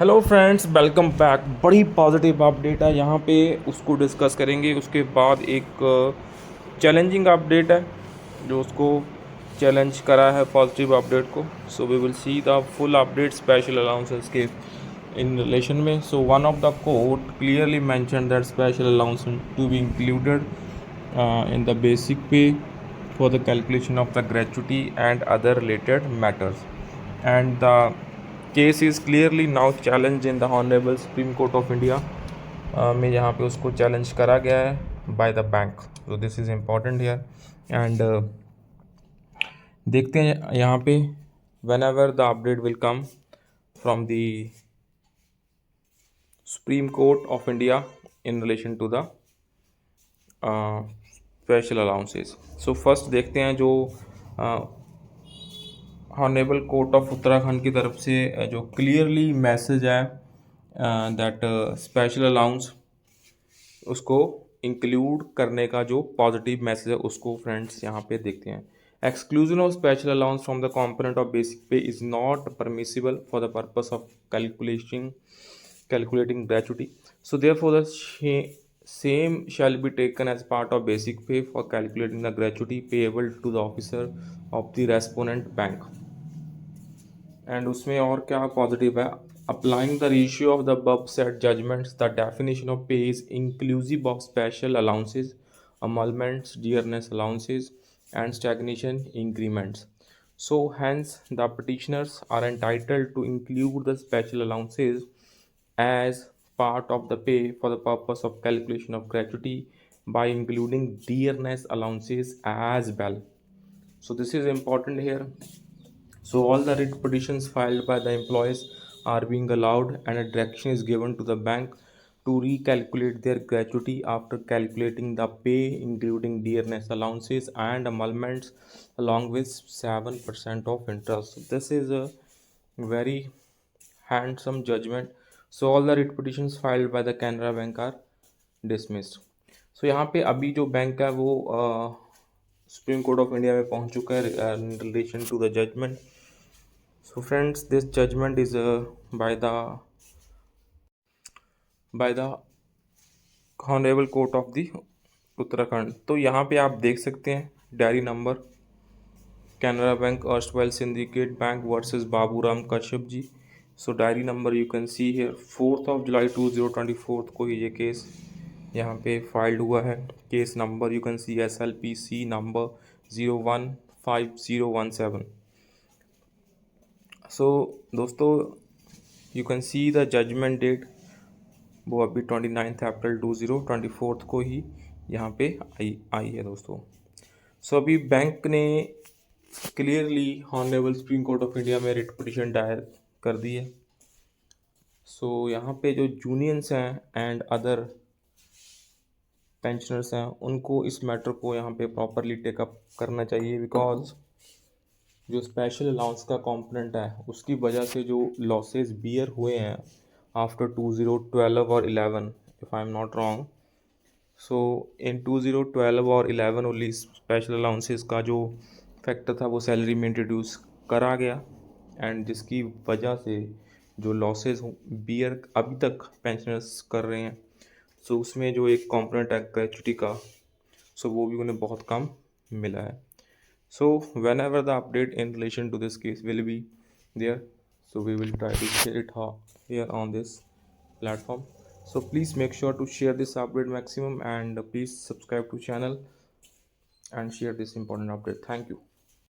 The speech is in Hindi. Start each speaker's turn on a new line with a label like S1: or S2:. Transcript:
S1: Hello friends, welcome back. बड़ी पॉजिटिव अपडेट है यहाँ पे, उसको डिस्कस करेंगे। उसके बाद एक चैलेंजिंग अपडेट है जो उसको चैलेंज करा है पॉजिटिव अपडेट को। So we will see the full update special allowances के इन रिलेशन में। So one of the court clearly mention that special allowance to be included in the basic pay for the calculation of the gratuity and other related matters, and the case is clearly now challenged in the Honorable Supreme Court of India में यहाँ पे उसको चैलेंज करा गया है by the bank. so this is important here and देखते हैं यहाँ पे whenever the update will come from the Supreme Court of India in relation to the special allowances. So first देखते हैं जो हॉनरेबल कोर्ट ऑफ उत्तराखंड की तरफ से जो क्लियरली मैसेज है दैट स्पेशल अलाउंस उसको इंक्लूड करने का जो पॉजिटिव मैसेज है उसको फ्रेंड्स यहाँ पे देखते हैं। Exclusion of special allowance from the component of basic pay is not permissible for the purpose of calculating gratuity. So therefore the same shall be taken as part of basic pay for calculating the gratuity payable to the officer of the respondent bank. And उसमें और क्या पॉजिटिव है, applying the ratio of the above said judgments the definition of pay is inclusive of special allowances, emoluments, dearness allowances and stagnation increments. So hence the petitioners are entitled to include the special allowances as part of the pay for the purpose of calculation of gratuity by including dearness allowances as well. So this is important here. So all the writ petitions filed by the employees are being allowed, and a direction is given to the bank to recalculate their gratuity after calculating the pay, including dearness allowances and emoluments, along with 7% of interest. So this is a very handsome judgment. So all the writ petitions filed by the Canara Bank are dismissed. So यहाँ पे अभी जो बैंक है वो सुप्रीम कोर्ट ऑफ इंडिया में पहुंच चुका है in relation to the judgement. So friends, this judgment is by the Honorable Court of the Uttarakhand. तो यहाँ पे आप देख सकते हैं diary number Canara bank erstwhile Syndicate bank versus Baburam Kashyap ji. So diary number you can see here 4 जुलाई 2024 को ये केस यहाँ पे फाइल्ड हुआ है। Case number you can see SLPC number 015017। So दोस्तों you can see the judgement date, वो अभी 29 अप्रैल 2024 को ही यहाँ पे आई है दोस्तों। सो अभी बैंक ने clearly honourable supreme court of India में रिट पिटीशन दायर कर दी है। सो यहाँ पे जो जूनियंस हैं एंड अदर पेंशनर्स हैं उनको इस मैटर को यहाँ पे प्रॉपरली टेकअप करना चाहिए, बिकॉज जो स्पेशल अलाउंस का कंपोनेंट है उसकी वजह से जो लॉसेस बियर हुए हैं आफ्टर 2012 और 11, if I am not wrong. So in 2012 और 11 ओनली स्पेशल अलाउंसेस का जो फैक्टर था वो सैलरी में इंट्रोड्यूस करा गया, एंड जिसकी वजह से जो लॉसेस बियर अभी तक पेंशनर्स कर रहे हैं, सो उसमें जो एक कंपोनेंट है ग्रेच्युटी का, सो वो भी उन्हें बहुत कम मिला है। So whenever the update in relation to this case will be there, so we will try to share it here on this platform. So please make sure to share this update maximum, and please subscribe to channel and share this important update. Thank you.